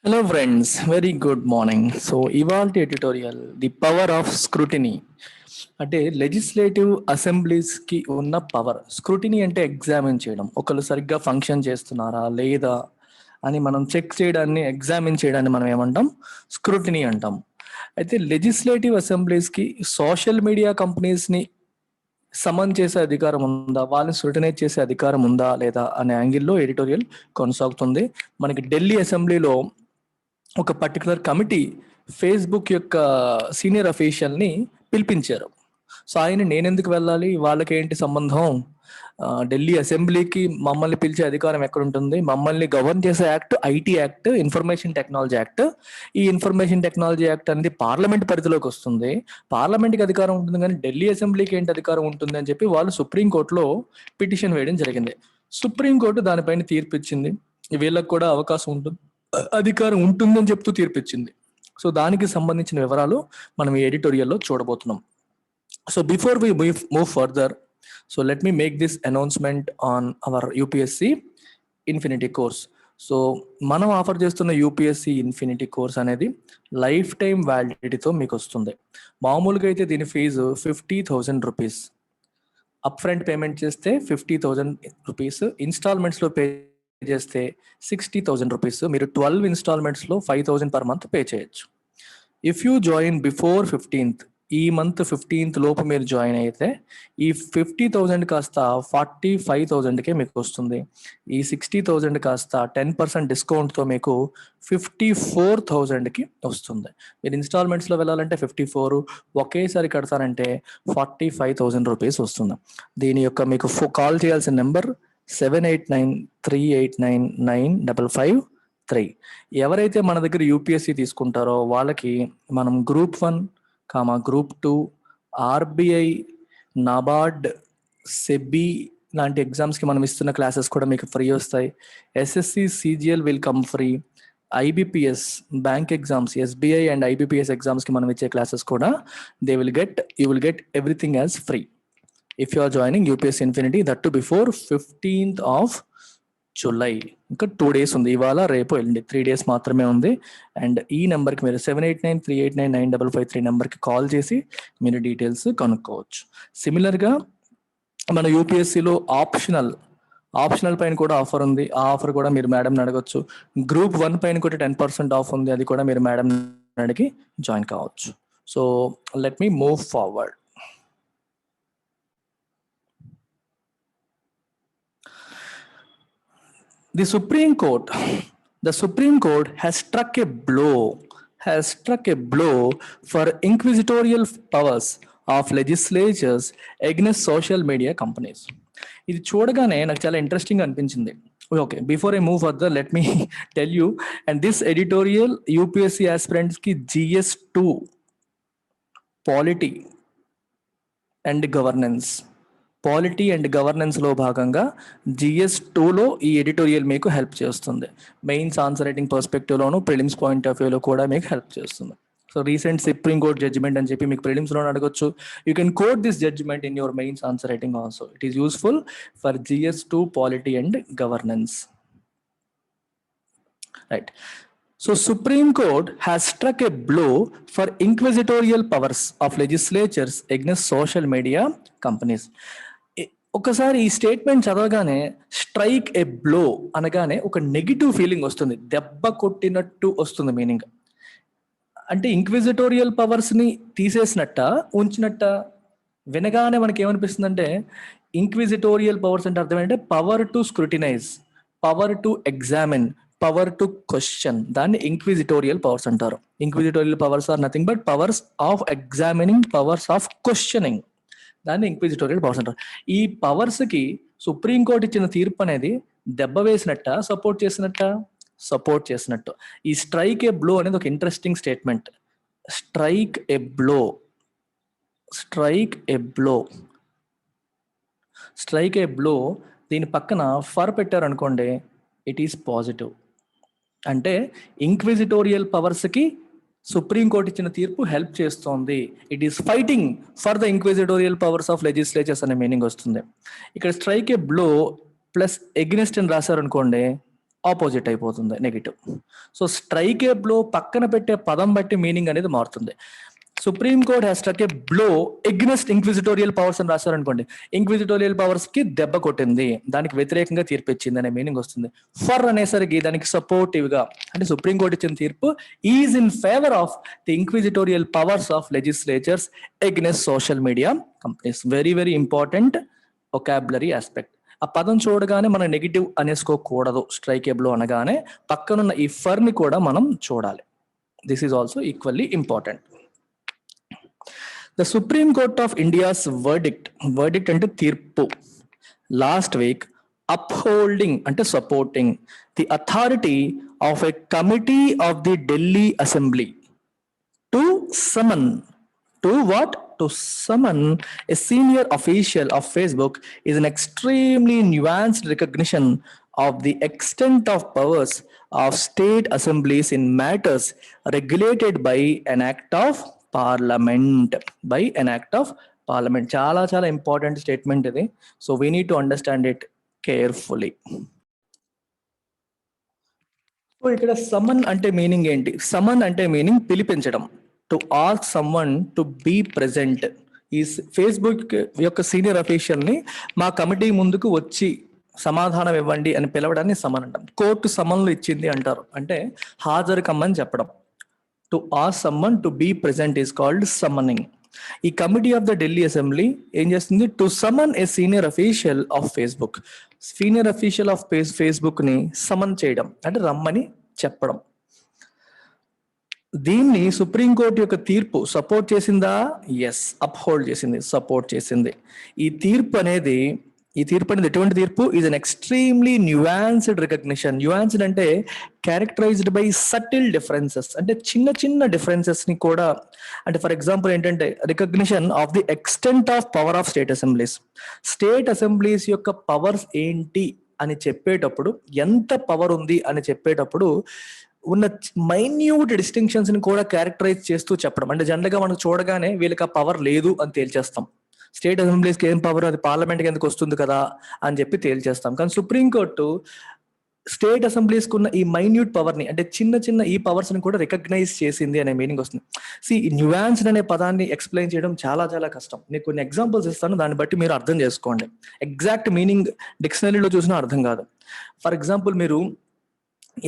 Hello friends, very good morning. So ఇవాల్టి editorial the power of scrutiny అంటే legislative assemblies కి ఉన్న power. Scrutiny అంటే ఎగ్జామిన్ చేయడం, ఒకళ్ళు సరిగ్గా ఫంక్షన్ చేస్తున్నారా లేదా అని మనం చెక్ చేయడాన్ని, ఎగ్జామిన్ చేయడాన్ని మనం ఏమంటాం? స్క్రూటినీ అంటాం. అయితే లెజిస్లేటివ్ అసెంబ్లీస్ కి సోషల్ మీడియా కంపెనీస్ ని సమన్ చేసే అధికారం ఉందా, వాళ్ళని స్క్రూటినైజ్ చేసే అధికారం ఉందా లేదా అనే యాంగిల్లో ఎడిటోరియల్ కొనసాగుతుంది. మనకి ఢిల్లీ అసెంబ్లీలో ఒక పర్టికులర్ కమిటీ ఫేస్బుక్ యొక్క సీనియర్ అఫీషియల్ని పిలిపించారు. సో ఆయన నేనెందుకు వెళ్ళాలి, వాళ్ళకి ఏంటి సంబంధం, ఢిల్లీ అసెంబ్లీకి మమ్మల్ని పిలిచే అధికారం ఎక్కడ ఉంటుంది, మమ్మల్ని గవర్న్ చేసే act IT act, information technology act. ఈ ఇన్ఫర్మేషన్ టెక్నాలజీ యాక్ట్ అనేది పార్లమెంట్ పరిధిలోకి వస్తుంది, పార్లమెంట్కి అధికారం ఉంటుంది, కానీ ఢిల్లీ అసెంబ్లీకి ఏంటి అధికారం ఉంటుంది అని చెప్పి వాళ్ళు సుప్రీంకోర్టులో పిటిషన్ వేయడం జరిగింది. సుప్రీంకోర్టు దానిపైన తీర్పు ఇచ్చింది, వీళ్ళకి కూడా అవకాశం ఉంటుంది, అధికారం ఉంటుందని చెప్తూ తీర్పిచ్చింది. సో దానికి సంబంధించిన వివరాలు మనం ఈ ఎడిటోరియల్లో చూడబోతున్నాం. So before we move further, so let me make this announcement on our UPSC infinity course. So మనం ఆఫర్ చేస్తున్న యూపీఎస్సి ఇన్ఫినిటీ కోర్స్ అనేది లైఫ్ టైం వ్యాలిడిటీతో మీకు వస్తుంది. మామూలుగా అయితే దీని fees 50,000 rupees. Up front payment చేస్తే 50,000 రూపీస్, ఇన్స్టాల్మెంట్స్లో పే చేస్తే 60,000 రూపీస్. మీరు 12 ఇన్స్టాల్మెంట్స్లో 5,000 పర్ మంత్ పే చేయొచ్చు. If you join before 15th, ఈ మంత్ 15th లోపు మీరు జాయిన్ అయితే ఈ 50,000 కాస్త 45,000కే మీకు వస్తుంది. ఈ 60,000 కాస్త 10% డిస్కౌంట్తో మీకు 54,000కి వస్తుంది. మీరు ఇన్స్టాల్మెంట్స్లో వెళ్ళాలంటే 54, ఒకేసారి కడతారంటే 45,000 రూపీస్ వస్తుంది. దీని యొక్క మీకు కాల్ చేయాల్సిన నెంబర్ 7893899553. ఎవరైతే మన దగ్గర యూపీఎస్సి తీసుకుంటారో వాళ్ళకి మనం group 1, group 2, RBI, NABARD, SEBI లాంటి ఎగ్జామ్స్కి మనం ఇస్తున్న క్లాసెస్ కూడా మీకు ఫ్రీ వస్తాయి. SSC, CGL will come free. IBPS bank exams, SBI and IBPS ఎగ్జామ్స్కి మనం ఇచ్చే క్లాసెస్ కూడా you will get everything as free if you are joining UPSC Infinity, that too before 15th of July. ఇంకా 2 days ఉంది, ఇవాళ రేపు వెళ్ళండి, 3 days మాత్రమే ఉంది. అండ్ ఈ నెంబర్కి మీరు 7893899553 నెంబర్కి కాల్ చేసి మీరు డీటెయిల్స్ కనుక్కోవచ్చు. సిమిలర్గా మన యూపీఎస్సిలో ఆప్షనల్ పైన కూడా ఆఫర్ ఉంది, ఆ ఆఫర్ కూడా మీరు మేడంని అడగచ్చు. గ్రూప్ 1 పైన కూడా 10% ఆఫ్ ఉంది, అది కూడా మీరు మేడం అడిగి జాయిన్ కావచ్చు. So let me move forward. The Supreme Court has struck a blow for inquisitorial powers of legislatures against social media companies. ఇది చూడగానే నాకు చాలా ఇంట్రెస్టింగ్ అనిపించింది. Okay, before I move further let me tell you, and this editorial UPSC ఆస్పిరెంట్స్కి GS2 polity and గవర్నెన్స్లో భాగంగా GS2లో ఈ ఎడిటోరియల్ మీకు హెల్ప్ చేస్తుంది. మెయిన్స్ ఆన్సర్ రైటింగ్ పర్స్పెక్టివ్లోను, ప్రిలిమ్స్ పాయింట్ ఆఫ్ వ్యూలో కూడా మీకు హెల్ప్ చేస్తుంది. So recent supreme court judgment అని చెప్పి మీకు ప్రిలిమ్స్లో అడగొచ్చు. You can quote this judgment in your mains answer writing also. It is useful for GS2 polity and governance. Right. So Supreme Court has struck a blow for inquisitorial powers of legislatures against social media companies. ఒకసారి ఈ statement చదవగానే strike a blow అనగానే ఒక negative feeling వస్తుంది, దెబ్బ కొట్టినట్టు వస్తుంది meaning. అంటే ఇంక్విజిటోరియల్ పవర్స్ని తీసేసినట్ట ఉంచినట్ట? వినగానే మనకి ఏమనిపిస్తుంది అంటే ఇంక్విజిటోరియల్ పవర్స్ అంటే అర్థం ఏంటంటే power to scrutinize, power to examine, power to question. దాన్ని ఇంక్విజిటోరియల్ పవర్స్ అంటారు. Inquisitorial powers are nothing but powers of examining, powers of questioning. దాన్ని ఇంక్విజిటోరియల్ పవర్స్ అంటారు. ఈ పవర్స్కి సుప్రీంకోర్టు ఇచ్చిన తీర్పు అనేది దెబ్బ వేసినట్ట, సపోర్ట్ చేసినట్టు. ఈ స్ట్రైక్ ఏ బ్లో అనేది ఒక interesting statement. Strike a blow దీని పక్కన ఫర్ పెట్టారు అనుకోండి, ఇట్ ఈస్ పాజిటివ్. అంటే ఇంక్విజిటోరియల్ పవర్స్కి సుప్రీంకోర్టు ఇచ్చిన తీర్పు హెల్ప్ చేస్తోంది. It is fighting for the inquisitorial powers of legislatures అనే మీనింగ్ వస్తుంది. ఇక్కడ strike a blow plus against అని రాశారు అనుకోండి, ఆపోజిట్ అయిపోతుంది, negative. So strike a blow పక్కన పెట్టే పదం బట్టి మీనింగ్ అనేది మారుతుంది. Supreme court has struck a blow against inquisitorial powers అని రాశారనుకోండి, ఇంక్విజిటోరియల్ పవర్స్ కి దెబ్బ కొట్టింది, దానికి వ్యతిరేకంగా తీర్పు ఇచ్చింది అనే మీనింగ్ వస్తుంది. ఫర్ అనేసరికి దానికి సపోర్టివ్ గా, అంటే సుప్రీం కోర్ట్ ఇచ్చిన తీర్పు is in favour of the inquisitorial powers of legislatures against social media companies. Very very important vocabulary aspect. ఆ పదం చూడగానే మనం నెగిటివ్ అనేసుకోకూడదు. స్ట్రైకేబుల్ అనగానే పక్కనున్న ఈ ఫర్ ని కూడా మనం చూడాలి. This is also equally important. The Supreme Court of India's verdict అంటే తీర్పు, last week upholding అంటే supporting the authority of a committee of the Delhi Assembly to summon a senior official of Facebook is an extremely nuanced recognition of the extent of powers of state assemblies in matters regulated by an act of parliament. చాలా చాలా important statement ఇది. So we need to understand it carefully. So ఇక్కడ summon అంటే meaning ఏంటి? Summon అంటే meaning పిలిపించడం. To ask someone to be present. ఈ Facebook యొక్క సీనియర్ అఫీషియల్ ని మా కమిటీ ముందుకు వచ్చి సమాధానం ఇవ్వండి అని పిలవడాన్ని సమన్ అంటాం. కోర్టు సమన్లు ఇచ్చింది అంటారు, అంటే హాజరు కమ్మని చెప్పడం. To ask someone to be present is called summoning. ఈ committee of the Delhi assembly ఏం చేస్తుంది? To summon a senior official of Facebook. Senior official of Facebook ని సమన్ చేయడం అంటే రమ్మని చెప్పడం. దీన్ని సుప్రీంకోర్టు యొక్క తీర్పు సపోర్ట్ చేసిందా? ఎస్, అప్హోల్డ్ చేసింది, సపోర్ట్ చేసింది. ఈ తీర్పు అనేది ఎటువంటి తీర్పు? Is an extremely nuanced recognition. Nuanced అంటే క్యారెక్టరైజ్డ్ బై సటిల్ డిఫరెన్సెస్, అంటే చిన్న చిన్న డిఫరెన్సెస్ ని కూడా, అంటే ఫర్ ఎగ్జాంపుల్ ఏంటంటే recognition of the extent of power of state assemblies. State assemblies యొక్క పవర్స్ ఏంటి అని చెప్పేటప్పుడు, ఎంత పవర్ ఉంది అని చెప్పేటప్పుడు ఉన్న మైన్యూట్ డిస్టింక్షన్స్ ని కూడా క్యారెక్టరైజ్ చేస్తూ చెప్పడం. అంటే జనరల్ గా మనం చూడగానే వీళ్ళకి ఆ పవర్ లేదు అని తేల్చేస్తాం. స్టేట్ అసెంబ్లీస్కి ఏం పవర్, అది పార్లమెంట్కి ఎందుకు వస్తుంది కదా అని చెప్పి తేల్చేస్తాం. కానీ సుప్రీంకోర్టు స్టేట్ అసెంబ్లీస్కి ఉన్న ఈ మైన్యూట్ పవర్ ని, అంటే చిన్న చిన్న ఈ పవర్స్ ని కూడా రికగ్నైజ్ చేసింది అనే మీనింగ్ వస్తుంది. ఈ న్యూయాన్స్డ్ అనే పదాన్ని ఎక్స్ప్లెయిన్ చేయడం చాలా చాలా కష్టం. నేను కొన్ని ఎగ్జాంపుల్స్ ఇస్తాను, దాన్ని బట్టి మీరు అర్థం చేసుకోండి. ఎగ్జాక్ట్ మీనింగ్ డిక్షనరీలో చూసినా అర్థం కాదు. ఫర్ ఎగ్జాంపుల్, మీరు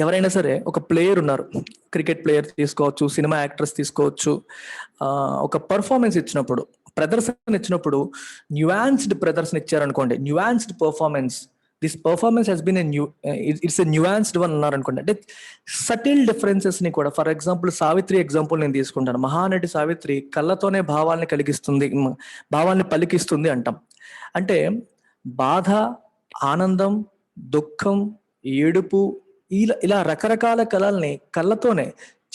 ఎవరైనా సరే ఒక ప్లేయర్ ఉన్నారు, క్రికెట్ ప్లేయర్ తీసుకోవచ్చు, సినిమా యాక్టర్స్ తీసుకోవచ్చు, ఒక పర్ఫార్మెన్స్ ఇచ్చినప్పుడు, ప్రదర్శన ఇచ్చినప్పుడు న్యూయాన్స్డ్ ప్రదర్శన ఇచ్చారనుకోండి, nuanced performance, this performance has been it's a nuanced one అన్నారు అనుకోండి. అంటే సటిల్ డిఫరెన్సెస్ ని కూడా, ఫర్ ఎగ్జాంపుల్ సావిత్రి ఎగ్జాంపుల్ నేను తీసుకుంటాను. మహానటి సావిత్రి కళ్ళతోనే భావాల్ని పలికిస్తుంది అంటాం. అంటే బాధ, ఆనందం, దుఃఖం, ఏడుపు, ఇలా రకరకాల కళల్ని కళ్ళతోనే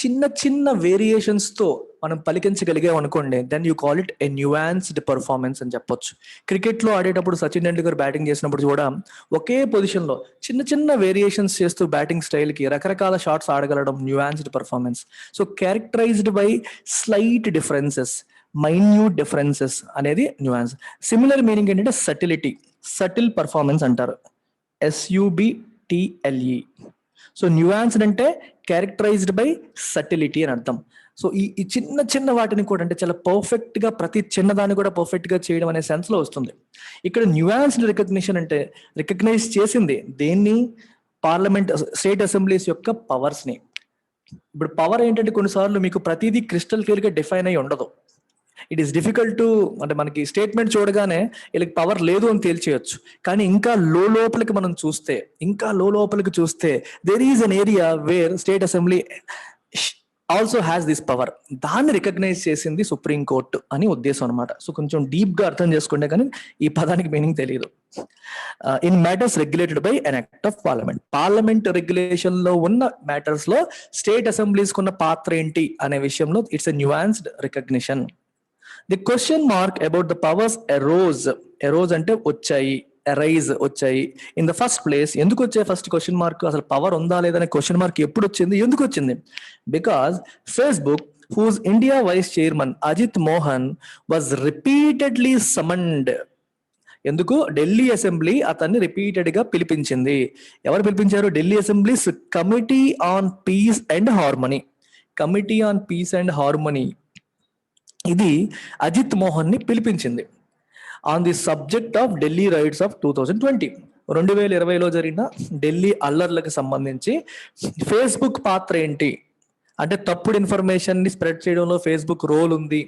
చిన్న చిన్న వేరియేషన్స్ తో మనం పలికించగలిగాం అనుకోండి, then you call it a nuanced performance అని చెప్పొచ్చు. క్రికెట్ లో ఆడేటప్పుడు సచిన్ టెండూల్కర్ బ్యాటింగ్ చేసినప్పుడు కూడా ఒకే పొజిషన్ లో చిన్న చిన్న వేరియేషన్స్ చేస్తూ బ్యాటింగ్ స్టైల్ కి రకరకాల షాట్స్ ఆడగలడం nuanced performance. So characterized by slight differences, minute differences అనేది న్యూయాన్స్. సిమిలర్ మీనింగ్ ఏంటంటే సటిలిటీ, సటిల్ పర్ఫార్మెన్స్ అంటారు, SUBTLE. సో న్యూయాన్స్డ్ అంటే క్యారెక్టరైజ్డ్ బై సటిలిటీ అని అర్థం. సో ఈ చిన్న చిన్న వాటిని కూడా, అంటే చాలా పర్ఫెక్ట్ గా ప్రతి చిన్నదాన్ని కూడా పర్ఫెక్ట్ గా చేయడం అనే సెన్స్ లో వస్తుంది. ఇక్కడ న్యూయాన్స్డ్ రికగ్నిషన్ అంటే రికగ్నైజ్ చేసింది దేన్ని? పార్లమెంట్, స్టేట్ అసెంబ్లీస్ యొక్క పవర్స్ ని. ఇప్పుడు పవర్ ఏంటంటే కొన్నిసార్లు మీకు ప్రతిదీ క్రిస్టల్ క్లియర్ గా డిఫైన్ అయి ఉండదు. ఇట్ ఈస్ డిఫికల్ట్ టు, అంటే మనకి స్టేట్మెంట్ చూడగానే వీళ్ళకి పవర్ లేదు అని తేల్చేయచ్చు. కానీ ఇంకా లోపలికి మనం చూస్తే, there is an area where state assembly also has this power. దాన్ని రికగ్నైజ్ చేసింది సుప్రీం కోర్టు అని ఉద్దేశం అనమాట. సో కొంచెం డీప్ గా అర్థం చేసుకుంటే కానీ ఈ పదానికి మీనింగ్ తెలియదు. In matters regulated by an act of parliament. Parliament regulation లో ఉన్న మ్యాటర్స్ లో స్టేట్ అసెంబ్లీస్ కున్న పాత్ర ఏంటి అనే విషయంలో it's a nuanced recognition. The question mark about the powers arose అంటే వచ్చాయి, అరైజ్ వచ్చాయి. ఇన్ ద ఫస్ట్ ప్లేస్, ఎందుకు వచ్చాయి? ఫస్ట్ క్వశ్చన్ మార్క్, అసలు పవర్ ఉందా లేదనే క్వశ్చన్ మార్క్ ఎప్పుడు వచ్చింది, ఎందుకు వచ్చింది? Because Facebook, whose India vice chairman Ajit Mohan was repeatedly summoned ఎందుకు? ఢిల్లీ అసెంబ్లీ అతన్ని రిపీటెడ్ గా పిలిపించింది. ఎవరు పిలిపించారు? Delhi assemblies committee on peace and harmony. Committee on peace and harmony ఇది అజిత్ మోహన్ ని పిలిపించింది on the subject of Delhi riots of 2020. 2020లో జరిగిన ఢిల్లీ అల్లర్లకు సంబంధించి ఫేస్బుక్ పాత్ర ఏంటి అంటే తప్పుడు ఇన్ఫర్మేషన్ ని స్ప్రెడ్ చేయడంలో ఫేస్బుక్ రోల్ ఉంది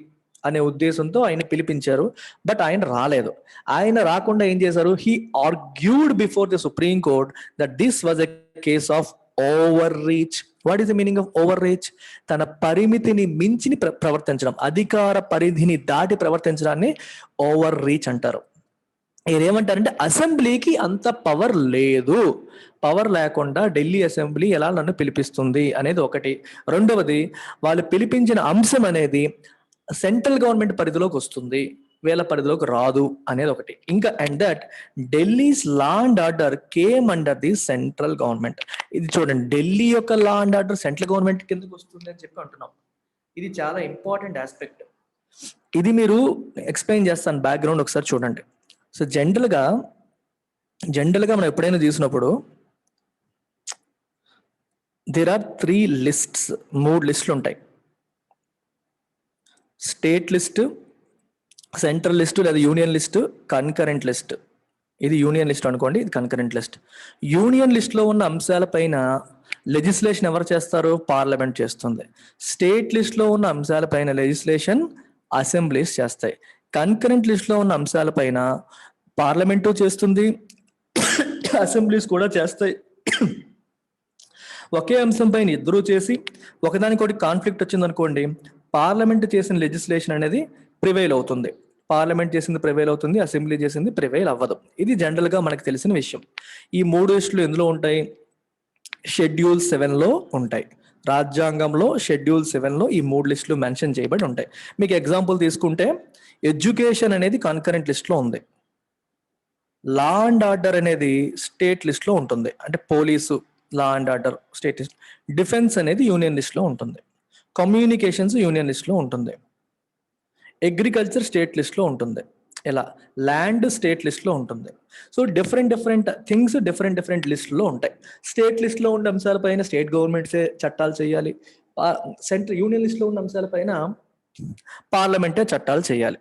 అనే ఉద్దేశంతో ఆయన పిలిపించారు. బట్ ఆయన రాలేదు. ఆయన రాకుండా ఏం చేశారు? He argued before the supreme court that this was a case of over reach. What is the meaning of over reach? తన పరిమితిని మించి ప్రవర్తించడం, అధికార పరిధిని దాటి ప్రవర్తించడాన్ని ఓవర్ రీచ్ అంటారు. ఏమంటారంటే అసెంబ్లీకి అంత పవర్ లేదు, పవర్ లేకుండా ఢిల్లీ అసెంబ్లీ ఎలా నన్ను పిలిపిస్తుంది అనేది ఒకటి. రెండవది, వాళ్ళు పిలిపించిన అంశం అనేది సెంట్రల్ గవర్నమెంట్ పరిధిలోకి వస్తుంది, వీళ్ళ పరిధిలోకి రాదు అనేది ఒకటి. ఇంకా and that Delhi's law and order came under the central government. ఇది చూడండి, ఢిల్లీ యొక్క లా అండ్ ఆర్డర్ సెంట్రల్ గవర్నమెంట్ కిందకి వస్తుంది అని చెప్పి అంటున్నాం. ఇది చాలా ఇంపార్టెంట్ ఆస్పెక్ట్. ఇది మీరు ఎక్స్ప్లెయిన్ చేస్తాను, బ్యాక్గ్రౌండ్ ఒకసారి చూడండి. సో జనరల్గా మనం ఎప్పుడైనా చూసినప్పుడు దేర్ ఆర్ 3 లిస్ట్స్, 3 లిస్టులు ఉంటాయి. స్టేట్ లిస్ట్, సెంట్రల్ లిస్ట్ లేదా యూనియన్ లిస్ట్, కన్కరెంట్ లిస్ట్. ఇది యూనియన్ లిస్ట్ అనుకోండి, ఇది కన్కరెంట్ లిస్ట్. యూనియన్ లిస్ట్ లో ఉన్న అంశాలపైన లెజిస్లేషన్ ఎవరు చేస్తారు? పార్లమెంట్ చేస్తుంది. స్టేట్ లిస్ట్ లో ఉన్న అంశాలపైన లెజిస్లేషన్ అసెంబ్లీస్ చేస్తాయి. కన్కరెంట్ లిస్ట్ లో ఉన్న అంశాలపైన పార్లమెంటు చేస్తుంది, అసెంబ్లీస్ కూడా చేస్తాయి. ఒకే అంశం పైన ఇద్దరూ చేసి ఒకదానికొకటి కాన్ఫ్లిక్ట్ వచ్చింది అనుకోండి, పార్లమెంట్ చేసిన లెజిస్లేషన్ అనేది ప్రివైల్ అవుతుంది. పార్లమెంట్ చేసింది ప్రివైల్ అవుతుంది, అసెంబ్లీ చేసింది ప్రివైల్ అవ్వదు. ఇది జనరల్ గా మనకు తెలిసిన విషయం. ఈ 3 లిస్టులు ఎందులో ఉంటాయి? షెడ్యూల్ 7 లో ఉంటాయి. రాజ్యాంగంలో షెడ్యూల్ 7 లో ఈ 3 లిస్టులు మెన్షన్ చేయబడి ఉంటాయి. మీకు ఎగ్జాంపుల్ తీసుకుంటే ఎడ్యుకేషన్ అనేది కన్కరెంట్ లిస్ట్ లో ఉంది. లా అండ్ ఆర్డర్ అనేది స్టేట్ లిస్ట్ లో ఉంటుంది, అంటే police law and order state list. Defence అనేది యూనియన్ లిస్ట్ లో ఉంటుంది. కమ్యూనికేషన్స్ యూనియన్ లిస్ట్ లో ఉంటుంది. అగ్రికల్చర్ స్టేట్ లిస్ట్ లో ఉంటుంది. ఇలా ల్యాండ్ స్టేట్ లిస్ట్ లో ఉంటుంది. సో డిఫరెంట్ థింగ్స్ డిఫరెంట్ లిస్టులో ఉంటాయి. స్టేట్ లిస్ట్ లో ఉన్న అంశాలపైన స్టేట్ గవర్నమెంట్సే చట్టాలు చేయాలి. యూనియన్ లిస్ట్ లో ఉన్న అంశాలపైన పార్లమెంటే చట్టాలు చేయాలి.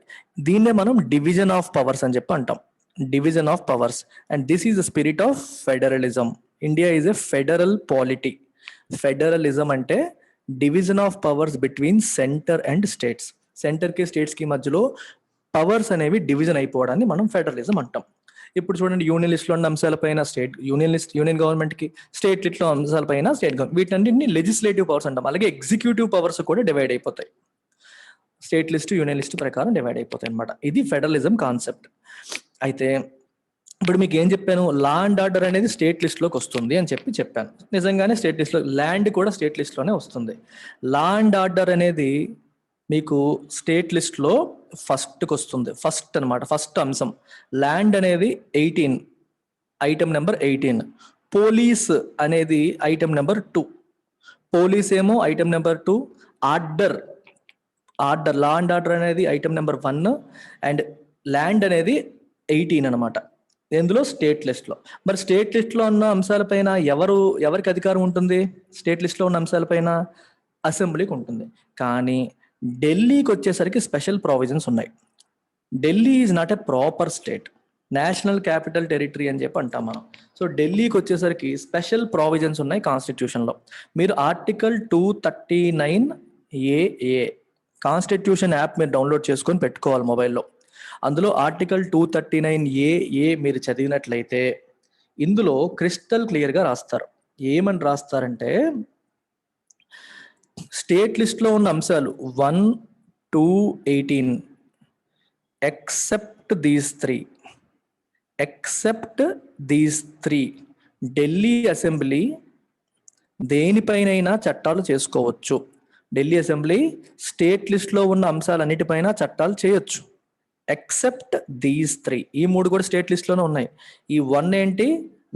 దీన్నే మనం డివిజన్ ఆఫ్ పవర్స్ అని చెప్పి అంటాం. Division of powers. And this is the spirit of federalism. India is a federal polity. Federalism అంటే division of powers between centre and states. Centre కి స్టేట్స్ కి మధ్యలో పవర్స్ అనేవి డివిజన్ అయిపోవడాన్ని మనం ఫెడరలిజం అంటాం. ఇప్పుడు చూడండి, యూనియన్ లిస్ట్ లో ఉన్న అంశాలపైన యూనియన్ గవర్నమెంట్ కి, స్టేట్ లిస్ట్ లో అంశాలపైన స్టేట్ గవర్నమెంట్, వీటన్నింటినీ లెజిస్లేటివ్ పవర్స్ అంటాం. అలాగే ఎగ్జిక్యూటివ్ పవర్స్ కూడా డివైడ్ అయిపోతాయి. స్టేట్ లిస్ట్, యూనియన్ లిస్ట్ ప్రకారం డివైడ్ అయిపోతాయి అనమాట. ఇది ఫెడరలిజం కాన్సెప్ట్. అయితే ఇప్పుడు మీకు ఏం చెప్పాను? లా అండ్ ఆర్డర్ అనేది స్టేట్ లిస్ట్ లోకి వస్తుంది అని చెప్పాను. నిజంగానే స్టేట్ లిస్ట్ లో, ల్యాండ్ కూడా స్టేట్ లిస్ట్ లోనే వస్తుంది. లా అండ్ ఆర్డర్ అనేది మీకు స్టేట్ లిస్ట్ లో ఫస్ట్కి వస్తుంది. ఫస్ట్ అనమాట, ఫస్ట్ అంశం. ల్యాండ్ అనేది 18, ఐటమ్ నెంబర్ 18. పోలీస్ అనేది ఐటమ్ నెంబర్ 2. పోలీస్ ఏమో item number 2. Order law and order అనేది ఐటమ్ నెంబర్ 1 అండ్ ల్యాండ్ అనేది 18 అనమాట. ఇందులో స్టేట్ లిస్ట్ లో. మరి స్టేట్ లిస్ట్ లో ఉన్న అంశాలపైన ఎవరికి అధికారం ఉంటుంది? స్టేట్ లిస్ట్ లో ఉన్న అంశాలపైన అసెంబ్లీకి ఉంటుంది. కానీ ఢిల్లీకి వచ్చేసరికి స్పెషల్ ప్రావిజన్స్ ఉన్నాయి. Delhi is not a proper state, national capital territory అని చెప్పి అంటాం మనం. సో ఢిల్లీకి వచ్చేసరికి స్పెషల్ ప్రావిజన్స్ ఉన్నాయి కాన్స్టిట్యూషన్ లో. మీరు ఆర్టికల్ 239AA కాన్స్టిట్యూషన్ యాప్ మీరు డౌన్లోడ్ చేసుకొని పెట్టుకోవాలి మొబైల్లో. అందులో ఆర్టికల్ 239AA మీరు చదివినట్లయితే ఇందులో క్రిస్టల్ క్లియర్ గా రాస్తారు. ఏమని రాస్తారంటే, స్టేట్ లిస్ట్ లో ఉన్న అంశాలు 1 to 18 except these three Delhi assembly దేనిపైనైనా చట్టాలు చేసుకోవచ్చు. ఢిల్లీ అసెంబ్లీ స్టేట్ లిస్ట్ లో ఉన్న అంశాలన్నిటిపైన చట్టాలు చేయొచ్చు ఎక్సెప్ట్ దీస్ 3. ఈ 3 కూడా స్టేట్ లిస్ట్ లోనే ఉన్నాయి. ఈ 1 ఏంటి?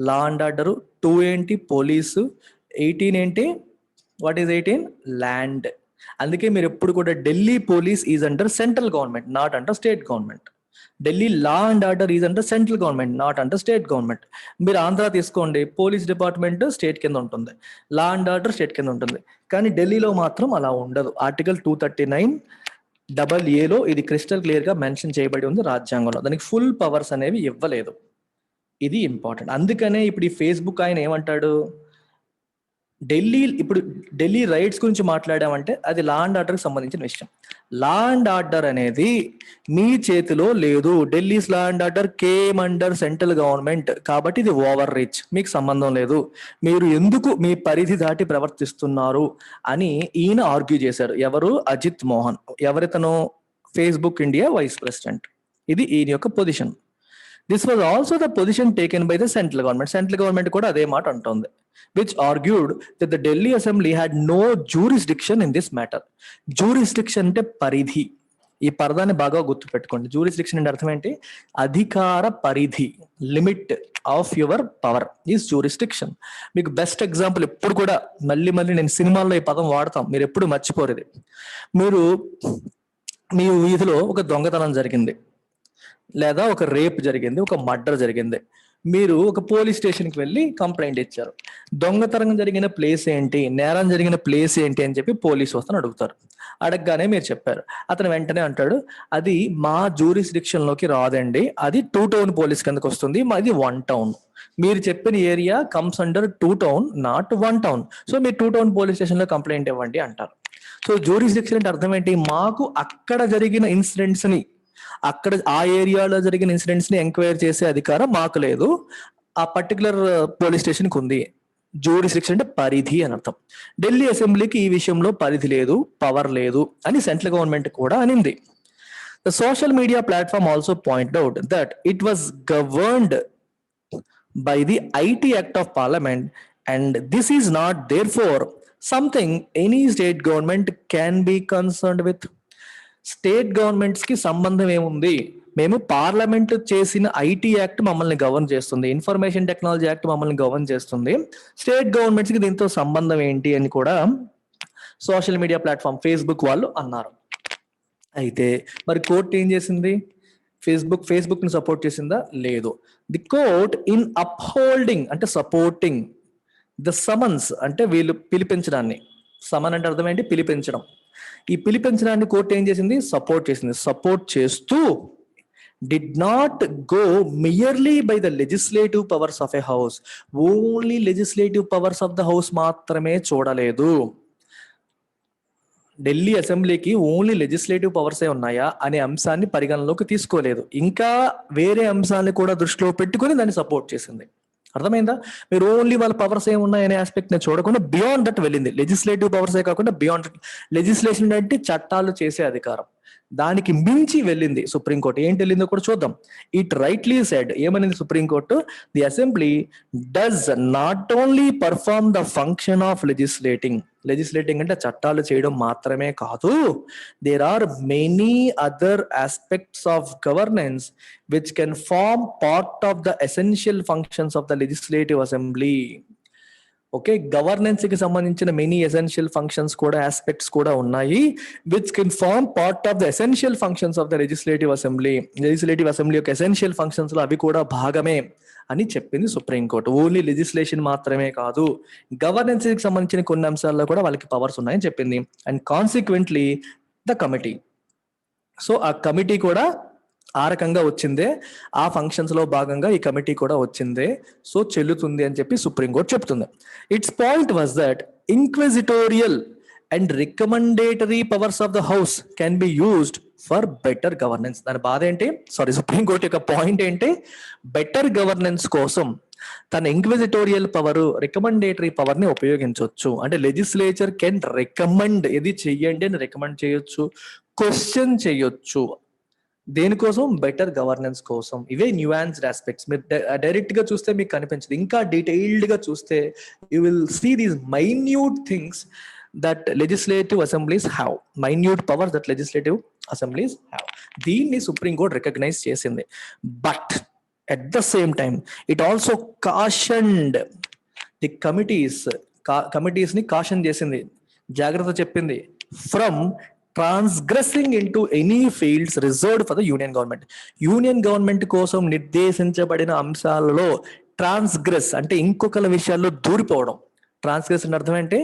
లా అండ్ ఆర్డర్. 2 ఏంటి? పోలీసు. 18 ఏంటి? What is 18? ల్యాండ్. అందుకే మీరు ఎప్పుడు కూడా Delhi police is under central government, not under state government. Delhi law and order is under central government, not under state government. మీరు ఆంధ్ర తీసుకోండి, పోలీస్ డిపార్ట్మెంట్ స్టేట్ కింద ఉంటుంది, లా అండ్ ఆర్డర్ స్టేట్ కింద ఉంటుంది. కానీ ఢిల్లీలో మాత్రం అలా ఉండదు. ఆర్టికల్ 239AA ఇది క్రిస్టల్ క్లియర్ గా మెన్షన్ చేయబడి ఉంది రాజ్యాంగంలో. దానికి ఫుల్ పవర్స్ అనేవి ఇవ్వలేదు. ఇది ఇంపార్టెంట్. అందుకనే ఇప్పుడు ఈ ఫేస్బుక్ ఆయన ఏమంటాడు, ఢిల్లీ రైట్స్ గురించి మాట్లాడామంటే అది లా అండ్ ఆర్డర్కి సంబంధించిన విషయం. లా అండ్ ఆర్డర్ అనేది మీ చేతిలో లేదు. Delhi's law and order came under central government, కాబట్టి ఇది ఓవర్ రీచ్, మీకు సంబంధం లేదు, మీరు ఎందుకు మీ పరిధి దాటి ప్రవర్తిస్తున్నారు అని ఈయన ఆర్గ్యూ చేశారు. ఎవరు? అజిత్ మోహన్. ఎవరితను? Facebook India vice president. ఇది ఈయన యొక్క position. This was also the position taken by the central government. Central government కూడా అదే మాట అంటోంది. which argued that the Delhi Assembly had no jurisdiction in this matter. Jurisdiction అంటే పరిధి. ఈ పరదాన్ని బాగా గుర్తుపెట్టుకోండి. jurisdiction అంటే అర్థం ఏంటి? అధికార పరిధి, limit of your power is jurisdiction. మీకు బెస్ట్ ఎగ్జాంపుల్ ఎప్పుడు కూడా మళ్ళీ నేను సినిమాల్లో ఈ పదం వాడతాం, మీరు ఎప్పుడు మర్చిపోరు ఇది. మీరు మీ వీధిలో ఒక దొంగతనం జరిగింది, లేదా ఒక రేప్ జరిగింది, ఒక మర్డర్ జరిగింది. మీరు ఒక పోలీస్ స్టేషన్కి వెళ్ళి కంప్లైంట్ ఇచ్చారు. దొంగతనం జరిగిన ప్లేస్ ఏంటి, నేరం జరిగిన ప్లేస్ ఏంటి అని చెప్పి పోలీసు వస్తాను అడుగుతారు. అడగగానే మీరు చెప్పారు. అతను వెంటనే అంటాడు, అది మా జ్యూరిస్డిక్షన్ లోకి రాదండి, అది 2 టౌన్ పోలీస్ కిందకి వస్తుంది, మాది 1 టౌన్. మీరు చెప్పిన area comes under 2 town, not 1 town. So మీరు 2 టౌన్ పోలీస్ స్టేషన్ లో కంప్లైంట్ ఇవ్వండి అంటారు. సో జ్యూరిస్డిక్షన్ అంటే అర్థం ఏంటి? మాకు అక్కడ జరిగిన ఇన్సిడెంట్స్ ని, అక్కడ ఆ ఏరియాలో జరిగిన ఇన్సిడెంట్స్ ని ఎంక్వైరీ చేసే అధికారం మాకు లేదు, ఆ పర్టికులర్ పోలీస్ స్టేషన్ కి ఉంది. జ్యూరిస్డిక్షన్ అంటే పరిధి అని అర్థం. ఢిల్లీ అసెంబ్లీకి ఈ విషయంలో పరిధి లేదు, పవర్ లేదు అని సెంట్రల్ గవర్నమెంట్ కూడా అనింది. The social media platform also pointed out that it was governed by the IT Act of Parliament and this is not therefore something any state government can be concerned with. State governments కి సంబంధం ఏముంది? మేము parliament చేసిన IT act మమ్మల్ని govern చేస్తుంది, information technology act మమ్మల్ని govern చేస్తుంది, state governments కి దీంతో సంబంధం ఏంటి అని కూడా సోషల్ మీడియా ప్లాట్ఫామ్ ఫేస్బుక్ వాళ్ళు అన్నారు. అయితే మరి కోర్టు ఏం చేసింది? ఫేస్బుక్ ని సపోర్ట్ చేసిందా? లేదు. ది కోర్ట్ ఇన్ అప్హోల్డింగ్ అంటే సపోర్టింగ్ ద సమన్స్ అంటే వీళ్ళు పిలిపించడాన్ని, సమన్ అంటే అర్థం ఏంటి? పిలిపించడం. ఈ పిలిపించడాన్ని కోర్టు ఏం చేసింది? సపోర్ట్ చేసింది. సపోర్ట్ చేస్తూ did not go merely by the legislative powers of a house. Only legislative powers of the house మాత్రమే చూడలేదు. ఢిల్లీ అసెంబ్లీకి ఓన్లీ లెజిస్లేటివ్ పవర్సే ఉన్నాయా అనే అంశాన్ని పరిగణలోకి తీసుకోలేదు, ఇంకా వేరే అంశాన్ని కూడా దృష్టిలో పెట్టుకుని దాన్ని సపోర్ట్ చేసింది. అర్థమైందా? మీరు ఓన్లీ వాళ్ళ పవర్స్ ఏమున్నాయనే ఆస్పెక్ట్ ని చూడకుండా బియాండ్ దట్ వెళ్ళింది. లెజిస్లేటివ్ పవర్సే కాకుండా బియాండ్ లెజిస్లేషన్ అంటే చట్టాలు చేసే అధికారం, దానికి మించి వెళ్ళింది సుప్రీంకోర్టు. ఏంటి వెళ్ళిందో కూడా చూద్దాం. ఇట్ రైట్లీ సెడ్, ఏమనింది supreme court? The assembly does not only perform the function of legislating అంటే చట్టాలు చేయడం మాత్రమే కాదు, there are many other aspects of governance which can form part of the essential functions of the legislative assembly. Okay, governance కి సంబంధించిన many essential functions కూడా, aspects కూడా ఉన్నాయి, which can form part of the essential functions of the legislative assembly. Legislative assembly యొక్క essential functions లో అవి కూడా భాగమే అని చెప్పింది సుప్రీంకోర్టు. ఓన్లీ లెజిస్లేషన్ మాత్రమే కాదు, గవర్నెన్స్ కి సంబంధించిన కొన్ని అంశాల్లో కూడా వాళ్ళకి పవర్స్ ఉన్నాయని చెప్పింది. And consequently the committee, so ఆ కమిటీ కూడా ఆ రకంగా వచ్చిందే, ఆ ఫంక్షన్స్ లో భాగంగా ఈ కమిటీ కూడా వచ్చిందే, సో చెల్లుతుంది అని చెప్పి సుప్రీంకోర్టు చెప్తుంది. Its point was that inquisitorial and recommendatory powers of the house can be used for better governance. దాని బాధ ఏంటి? సుప్రీంకోర్టు యొక్క పాయింట్ ఏంటి? బెటర్ గవర్నెన్స్ కోసం తన ఇంక్విజిటోరియల్ పవర్, రికమెండేటరీ పవర్ ని ఉపయోగించవచ్చు. అంటే లెజిస్లేచర్ కెన్ రికమెండ్, ఇది చెయ్యండి అని రికమెండ్ చేయొచ్చు, క్వశ్చన్ చేయొచ్చు. దేనికోసం? బెటర్ గవర్నెన్స్ కోసం. ఇవే న్యూయాన్స్డ్ ఆస్పెక్ట్స్. మీరు డైరెక్ట్ గా చూస్తే మీకు కనిపించదు, ఇంకా డీటెయిల్డ్ గా చూస్తే you will see these minute things that legislative assemblies have, minute powers that legislative assemblies have. దీన్ని సుప్రీం కోర్ట్ రికగ్నైజ్ చేసింది. But at the same time it also cautioned the committees ని కాషన్ చేసింది, జాగ్రత్త చెప్పింది, from transgressing into any fields reserved for the union government. Union government కోసం నిర్దేశించబడిన అంశాలలో ట్రాన్స్గ్రెస్ అంటే ఇంకొకల విషయాల్లో దూరిపోవడం. ట్రాన్స్గ్రెస్ అంటే అర్థం ఏంటి?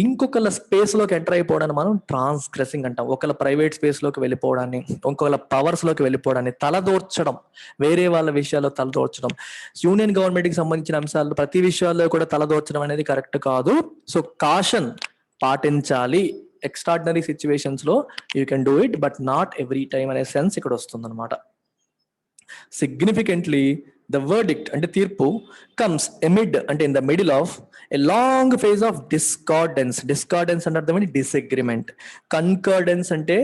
ఇంకొకళ్ళ స్పేస్ లోకి ఎంటర్ అయిపోవడాన్ని మనం ట్రాన్స్గ్రెసింగ్ అంటాం. ఒకళ్ళ ప్రైవేట్ స్పేస్ లోకి వెళ్ళిపోవడాన్ని, ఇంకొకళ్ళ పవర్స్ లోకి వెళ్ళిపోవడాన్ని, తలదూర్చడం, వేరే వాళ్ళ విషయాల్లో తలదూర్చడం. యూనియన్ గవర్నమెంట్ కి సంబంధించిన అంశాలు ప్రతి విషయాల్లో కూడా తలదూర్చడం అనేది కరెక్ట్ కాదు. సో కాషన్ పాటించాలి. ఎక్స్ట్రాడినరీ సిచ్యువేషన్స్ లో you can do it, but not every time అనే సెన్స్ ఇక్కడ వస్తుంది అనమాట. సిగ్నిఫికెంట్లీ ద వర్డిక్ట్ అంటే తీర్పు కమ్స్ ఎమిడ్ అంటే in the middle of a long phase of discordance. Discordance అంటే అర్థమైంది డిసగ్రిమెంట్. కన్కర్డెన్స్ అంటే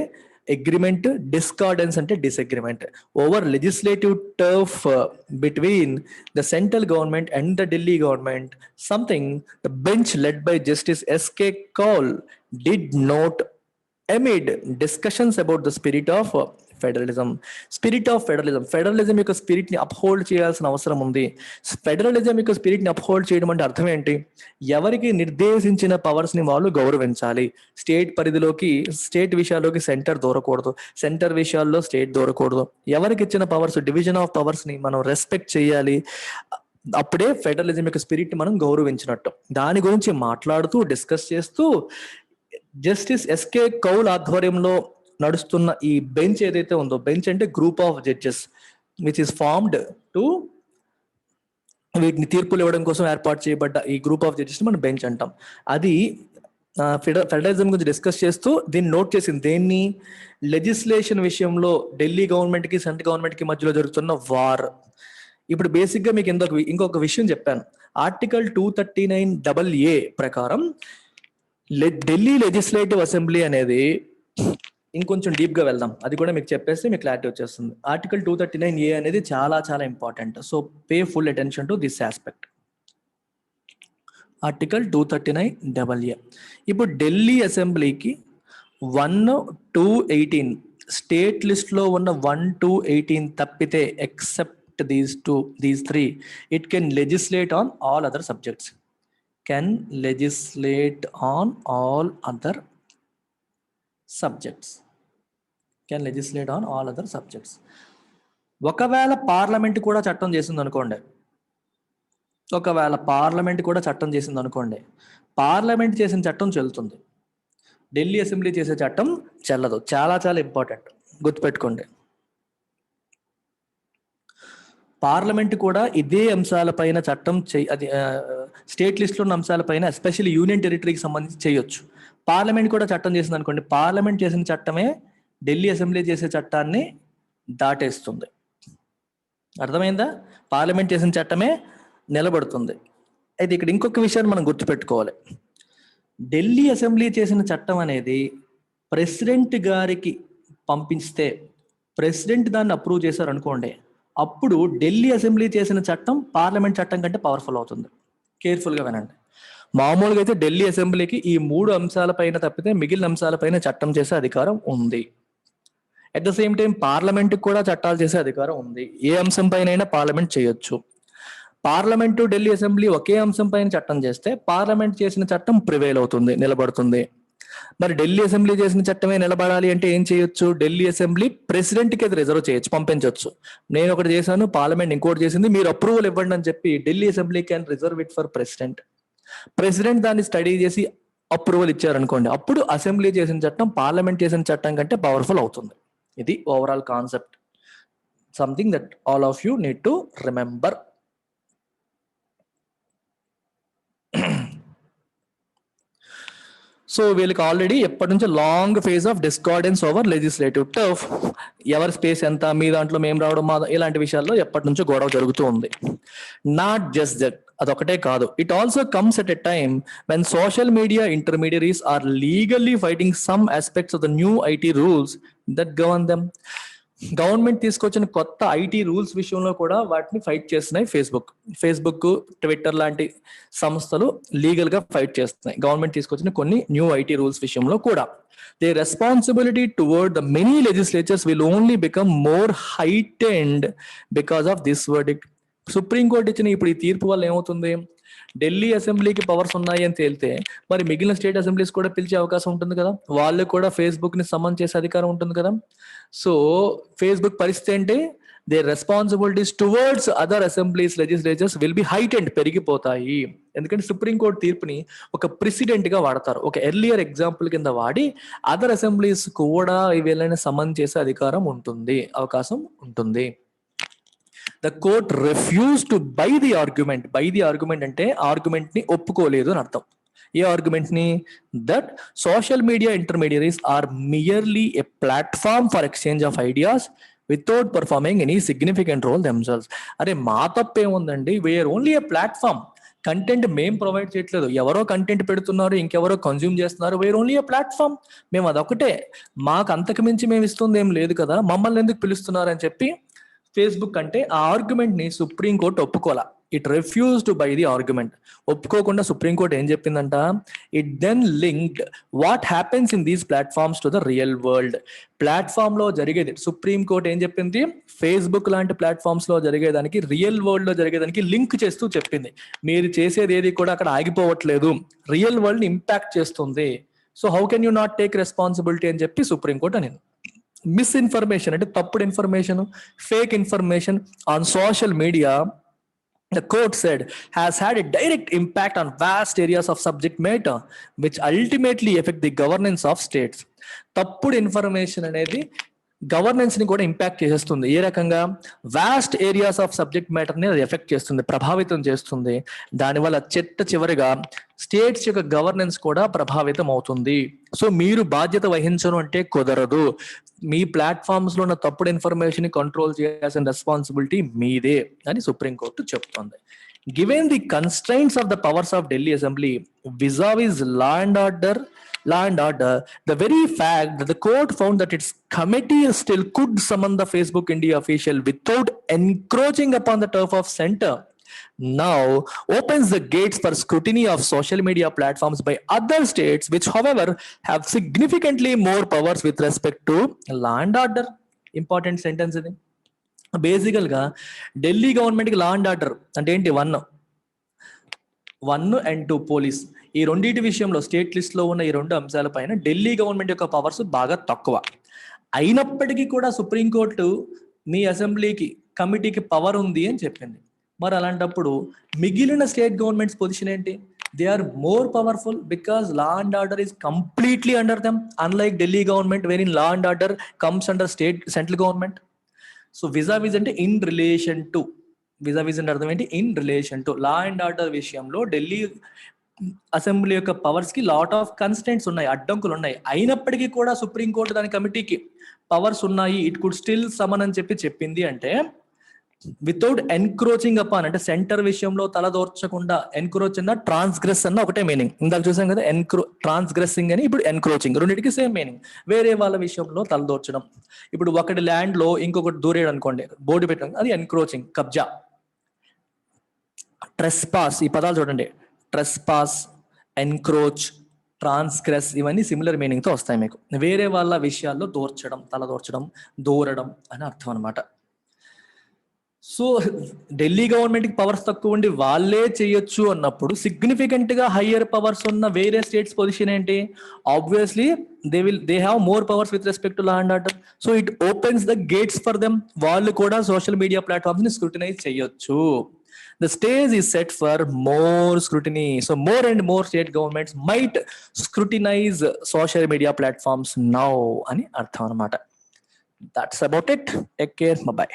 అగ్రిమెంట్, డిస్కార్డెన్స్ అంటే disagreement. Over legislative turf between the central government and the Delhi government, something the bench led by justice SK Kaul did not amid discussions about the spirit of federalism. Spirit of federalism, federalism యొక్క spirit ని uphold చేయాల్సిన అవసరం ఉంది. Federalism యొక్క spirit ని uphold చేయడం అంటే అర్థం ఏంటి? ఎవరికి నిర్దేశించిన పవర్స్ ని వాళ్ళు గౌరవించాలి. స్టేట్ పరిధిలోకి, స్టేట్ విషయాల్లోకి సెంటర్ దూరకూడదు, సెంటర్ విషయాల్లో స్టేట్ దూరకూడదు. ఎవరికి ఇచ్చిన పవర్స్, డివిజన్ ఆఫ్ పవర్స్ ని మనం రెస్పెక్ట్ చేయాలి. అప్పుడే ఫెడరలిజం యొక్క స్పిరిట్ మనం గౌరవించినట్టు. దాని గురించి మాట్లాడుతూ, డిస్కస్ చేస్తూ జస్టిస్ ఎస్కే కౌల్ ఆధ్వర్యంలో నడుస్తున్న ఈ బెంచ్ ఏదైతే ఉందో, బెంచ్ అంటే group of judges which is formed to, వీటిని తీర్పులు ఇవ్వడం కోసం ఏర్పాటు చేయబడ్డ ఈ గ్రూప్ ఆఫ్ జడ్జెస్ మనం బెంచ్ అంటాం. అది ఫెడరలిజం గురించి డిస్కస్ చేస్తూ దీన్ని నోట్ చేసింది. దేన్ని? లెజిస్లేషన్ విషయంలో ఢిల్లీ గవర్నమెంట్ కి సెంట్రల్ గవర్నమెంట్ కి మధ్యలో జరుగుతున్న వార్. ఇప్పుడు బేసిక్ గా మీకు ఇంకొక విషయం చెప్పాను. ఆర్టికల్ 239AA ప్రకారం ఢిల్లీ లెజిస్లేటివ్ అసెంబ్లీ అనేది, ఇంకొంచెం డీప్ గా వెళ్దాం, అది కూడా మీకు చెప్పేస్తే మీకు క్లారిటీ వచ్చేస్తుంది. ఆర్టికల్ 239A అనేది చాలా చాలా important. So pay full attention to this aspect. Article 239AA. ఇప్పుడు ఢిల్లీ అసెంబ్లీకి 1-18 స్టేట్ లిస్ట్ లో ఉన్న 1-18 తప్పితే, except these three, it can legislate on all other subjects. Can legislate on all other subjects. Can legislate on all other subjects. ఒకవేళ parliament కూడా చట్టం చేసింది అనుకోండి, పార్లమెంట్ చేసిన చట్టం చెల్లుతుంది, ఢిల్లీ అసెంబ్లీ చేసే చట్టం చెల్లదు. చాలా చాలా ఇంపార్టెంట్, గుర్తుపెట్టుకోండి. పార్లమెంట్ కూడా ఇదే అంశాలపైన చట్టం అది స్టేట్ లిస్ట్ లో ఉన్న అంశాలపైన, ఎస్పెషల్లీ యూనియన్ టెరిటరీకి సంబంధించి చేయొచ్చు. పార్లమెంట్ కూడా చట్టం చేసింది అనుకోండి, పార్లమెంట్ చేసిన చట్టమే ఢిల్లీ అసెంబ్లీ చేసే చట్టాన్ని దాటేస్తుంది. అర్థమైందా? పార్లమెంట్ చేసిన చట్టమే నిలబడుతుంది. అయితే ఇక్కడ ఇంకొక విషయాన్ని మనం గుర్తుపెట్టుకోవాలి. ఢిల్లీ అసెంబ్లీ చేసిన చట్టం అనేది ప్రెసిడెంట్ గారికి పంపిస్తే, ప్రెసిడెంట్ దాన్ని అప్రూవ్ చేశారు అనుకోండి, అప్పుడు ఢిల్లీ అసెంబ్లీ చేసిన చట్టం పార్లమెంట్ చట్టం కంటే పవర్ఫుల్ అవుతుంది. కేర్ఫుల్ గా వినండి. మామూలుగా అయితే ఢిల్లీ అసెంబ్లీకి ఈ 3 అంశాలపైన తప్పితే మిగిలిన అంశాలపైన చట్టం చేసే అధికారం ఉంది. At the same time parliament కూడా చట్టాలు చేసే అధికారం ఉంది. ఏ అంశం పైన పార్లమెంట్ చేయొచ్చు. పార్లమెంటు, ఢిల్లీ అసెంబ్లీ ఒకే అంశం పైన చట్టం చేస్తే పార్లమెంట్ చేసిన చట్టం ప్రివైల్ అవుతుంది, నిలబడుతుంది. మరి ఢిల్లీ అసెంబ్లీ చేసిన చట్టమే నిలబడాలి అంటే ఏం చేయొచ్చు? ఢిల్లీ అసెంబ్లీ ప్రెసిడెంట్ కి అది రిజర్వ్ చేయొచ్చు, పంపించవచ్చు. నేను ఒకటి చేశాను, పార్లమెంట్ ఇంకోటి చేసింది, మీరు అప్రూవల్ ఇవ్వండి అని చెప్పి Delhi assembly can reserve it for president. President దాన్ని స్టడీ చేసి అప్రూవల్ ఇచ్చారనుకోండి, అప్పుడు అసెంబ్లీ చేసిన చట్టం పార్లమెంట్ చేసిన చట్టం కంటే పవర్ఫుల్ అవుతుంది. ఇది overall concept. Something that all of you need to remember. So వీళ్ళకి ఆల్రెడీ ఎప్పటి నుంచో long phase of డిస్కార్డెన్స్ over legislative turf, ఎవరి స్పేస్ ఎంత, మీ దాంట్లో మేము రావడం, ఇలాంటి విషయాల్లో ఎప్పటి నుంచో గొడవ జరుగుతూ ఉంది. నాట్ జస్ట్ దట్, అదొకటే కాదు. It also comes at a time when social media intermediaries are legally fighting some aspects of the new IT rules that govern them. Government తీసుకొచ్చిన కొత్త ఐటీ రూల్స్ విషయంలో కూడా వాటిని ఫైట్ చేస్తున్నాయి. ఫేస్బుక్, ట్విట్టర్ లాంటి సంస్థలు లీగల్ గా ఫైట్ చేస్తున్నాయి గవర్నమెంట్ తీసుకొచ్చిన కొన్ని న్యూ ఐటీ రూల్స్ విషయంలో కూడా. They responsibility towards the many legislatures will only become more heightened because of this verdict. Supreme court ఇచ్చిన ఇప్పుడు ఈ తీర్పు వల్ల ఏమవుతుంది? ఢిల్లీ అసెంబ్లీకి పవర్స్ ఉన్నాయి అని తేలితే మరి మిగిలిన స్టేట్ అసెంబ్లీస్ కూడా పిలిచే అవకాశం ఉంటుంది కదా, వాళ్ళు కూడా ఫేస్బుక్ ని సమన్ చేసే అధికారం ఉంటుంది కదా. సో ఫేస్బుక్ పరిస్థితి ఏంటి, their responsibilities towards other assemblies legislatures will be heightened, పెరిగిపోతాయి. ఎందుకంటే సుప్రీంకోర్టు తీర్పుని ఒక ప్రెసిడెంట్ గా వాడతారు, ఒక ఎర్లియర్ ఎగ్జాంపుల్ కింద వాడి అదర్ అసెంబ్లీస్ కూడా వీళ్ళని సమన్ చేసే అధికారం ఉంటుంది, అవకాశం ఉంటుంది. The court refuse to buy the argument. Buy the argument అంటే ఆర్గ్యుమెంట్ ని ఒప్పుకోలేదు అని అర్థం. ఏ ఆర్గ్యుమెంట్ ని, that social media intermediaries are merely a platform for exchange of ideas without performing any significant role themselves. అరే మా తప్పేముందండి, we are only a platform, content మేము ప్రొవైడ్ చేయట్లేదు, ఎవరో కంటెంట్ పెడుతున్నారు, ఇంకెవరో కన్జ్యూమ్ చేస్తున్నారు, వీఆర్ ఓన్లీ ఏ ప్లాట్ఫామ్, మేము అదొకటే, మాకు అంతకు మించి మేము ఇస్తుంది ఏం లేదు కదా, మమ్మల్ని ఎందుకు పిలుస్తున్నారు అని చెప్పి ఫేస్బుక్ అంటే ఆ ఆర్గ్యుమెంట్ ని సుప్రీంకోర్టు ఒప్పుకోవాల. It refuse to buy the argument. ఒప్పుకోకుండా సుప్రీంకోర్టు ఏం చెప్పిందంట, it then linked what happens in these platforms to the real world. Platform లో జరిగేది, సుప్రీంకోర్టు ఏం చెప్పింది, ఫేస్బుక్ లాంటి ప్లాట్ఫామ్స్ లో జరిగేదానికి రియల్ వరల్డ్ లో జరిగేదానికి లింక్ చేస్తూ చెప్పింది. మీరు చేసేది ఏది కూడా అక్కడ ఆగిపోవట్లేదు, రియల్ వరల్డ్ ని ఇంపాక్ట్ చేస్తుంది. So how can you not take responsibility అని చెప్పి సుప్రీంకోర్టు అనేది. మిస్ఇన్ఫర్మేషన్ అంటే తప్పుడు information, fake information on social media, the court said, has had a direct impact on vast areas of subject matter which ultimately affect the governance of states. తప్పుడు information అనేది governance ని కూడా impact చేసేస్తుంది. ఏ రకంగా, vast areas of subject matter ని అది effect చేస్తుంది, ప్రభావితం చేస్తుంది. దానివల్ల చివరిగా స్టేట్స్ యొక్క గవర్నెన్స్ కూడా ప్రభావితం అవుతుంది. సో మీరు బాధ్యత వహించను అంటే కుదరదు, మీ ప్లాట్ఫామ్స్ లో ఉన్న తప్పుడు ఇన్ఫర్మేషన్ ని కంట్రోల్ చేయాల్సిన రెస్పాన్సిబిలిటీ మీదే అని సుప్రీంకోర్టు చెప్తుంది. Given the constraints of the powers of Delhi assembly vis-a-vis law and order, the very fact that the court found that its committee still could summon the Facebook India official without encroaching upon the turf of center now opens the gates for scrutiny of social media platforms by other states which however have significantly more powers with respect to law and order. Important sentence ఇది. బేసికల్ గా Delhi government కి లా and order అంటే ఏంటి, 1 and 2 police, ఈ రెండింటి విషయంలో state list లో ఉన్న ఈ రెండు అంశాల పైన ఢిల్లీ గవర్నమెంట్ యొక్క పవర్స్ బాగా తక్కువ. అయినప్పటికీ కూడా సుప్రీంకోర్టు మీ అసెంబ్లీకి కమిటీకి పవర్ ఉంది అని చెప్పింది. మరి అలాంటప్పుడు మిగిలిన స్టేట్ గవర్నమెంట్స్ పొజిషన్ ఏంటి, they are more powerful because law and order is completely under them, unlike Delhi government where in law and order comes under central government. So vis-a-vis అంటే ఇన్ రిలేషన్ టు, విజావిజ్ అంటే అర్థం ఏంటి, in relation to. Law and order విషయంలో Delhi assembly యొక్క powers కి lot of constraints ఉన్నాయి, అడ్డంకులు ఉన్నాయి. అయినప్పటికీ కూడా సుప్రీంకోర్టు దాని కమిటీకి పవర్స్ ఉన్నాయి, ఇట్ కుడ్ స్టిల్ సమన్ అని చెప్పింది. అంటే వితౌట్ ఎన్క్రోచింగ్ అపాన్, అంటే సెంటర్ విషయంలో తలదోర్చకుండా, ఎన్క్రోచ్ అన్న ట్రాన్స్గ్రెస్ అన్న ఒకటే మీనింగ్, ఇందాక చూసాం కదా, ట్రాన్స్గ్రెస్సింగ్ అని, ఇప్పుడు ఎన్క్రోచింగ్, రెండింటికి సేమ్ మీనింగ్. వేరే వాళ్ళ విషయంలో తలదోర్చడం, ఇప్పుడు ఒకటి ల్యాండ్ లో ఇంకొకటి దూరేయడం అనుకోండి, బోర్డు పెట్టడం, అది ఎన్క్రోచింగ్, కబ్జా. ట్రెస్పాస్, ఈ పదాలు చూడండి, ట్రెస్పాస్, ఎన్క్రోచ్, ట్రాన్స్గ్రెస్, ఇవన్నీ సిమిలర్ మీనింగ్ తో వస్తాయి మీకు. వేరే వాళ్ళ విషయాల్లో దోర్చడం, తలదోర్చడం, దూరడం అని అర్థం అనమాట. సో ఢిల్లీ గవర్నమెంట్ కి పవర్స్ తక్కువ ఉండి వాళ్ళే చేయొచ్చు అన్నప్పుడు సిగ్నిఫికెంట్ గా హయ్యర్ పవర్స్ ఉన్న వేరే స్టేట్స్ పొజిషన్ ఏంటి, obviously they have more powers with respect to law and order. So it opens the gates for them, వాళ్ళు కూడా సోషల్ మీడియా ప్లాట్ఫామ్స్ ని స్క్రూటినైజ్ చేయొచ్చు. The stage is set for more scrutiny. So more and more state governments might scrutinize social media platforms now అని అర్థం అన్నమాట. That's about it. Take care. Bye bye.